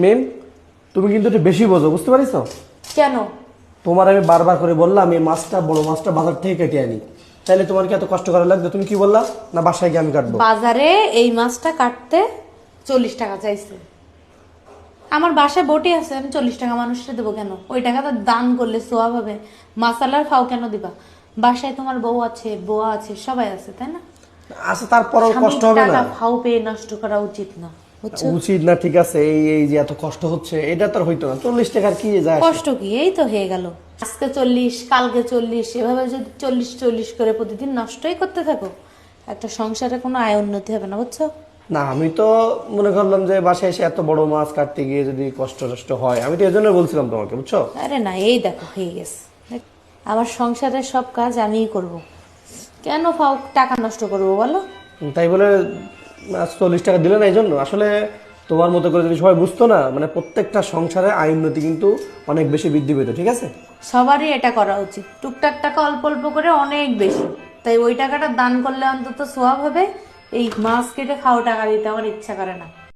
মেম, তুমি কিন্তু একটু বেশি বোঝো, বুঝতে পারিছো? কেন? তোমার আমি বারবার করে বললাম এই মাছটা, বড় মাছটা বাজার থেকে কেটে আনি, তাইলে তোমার কি এত কষ্ট করা লাগবে? তুমি কি বললা না বাসায় গিয়ে আমি কাটবো? বাজারে এই মাছটা কাটতে 40 টাকা চাইছে। আমার বাসায় বটি আছে, আমি 40 টাকা মানুষকে দেবো কেন? ওই টাকা তো দান করলে সোয়াব হবে। মাসালার ফাও কেন দিবা? বাসায় তোমার বউ আছে, বোয়া আছে, সবাই আছে, তাই না? আচ্ছা, তারপরও কষ্ট হবে টাকা না? ফাও পেয়ে নষ্ট করা উচিত না, বুঝছো? উচিত না, ঠিক আছে। এই এই যে এত কষ্ট হচ্ছে, এটা তো আর হইতো না। 40 টাকার কি যায় আসে? কষ্ট কি, এই তো হয়ে গেল। আজকে 40, কালকে 40, এভাবে যদি 40 করে প্রতিদিন নষ্টই করতে থাকো, একটা সংসারে কোনো আয় উন্নতি হবে না, বুঝছো? না, আমি তো মনে করলাম যে বাসায় এসে এত বড় মাছ কাটতে গিয়ে যদি কষ্ট টষ্ট হয়, আমি তো এজন্য বলছিলাম তোমাকে, বুঝছো? আরে না, এই দেখো হয়ে গেছে। দেখ, আমার সংসারের সব কাজ আমিই করব। কেন ফাও টাকা নষ্ট করবো বলো? তাই বলে 40 টাকা দিলে না, এই জন্য আসলে তোমার মতো করে যদি সবাই বুঝতো না, মানে প্রত্যেকটা সংসারে আয় উন্নতি কিন্তু অনেক বেশি বৃদ্ধি পেত, ঠিক আছে? সবারই এটা করা উচিত। টুকটাক টাকা অল্প অল্প করে অনেক বেশি, তাই ওই টাকাটা দান করলে অন্তত সোয়াব হবে। এই মাছ কেটে খাও টাকা দিতে আমার ইচ্ছা করে না।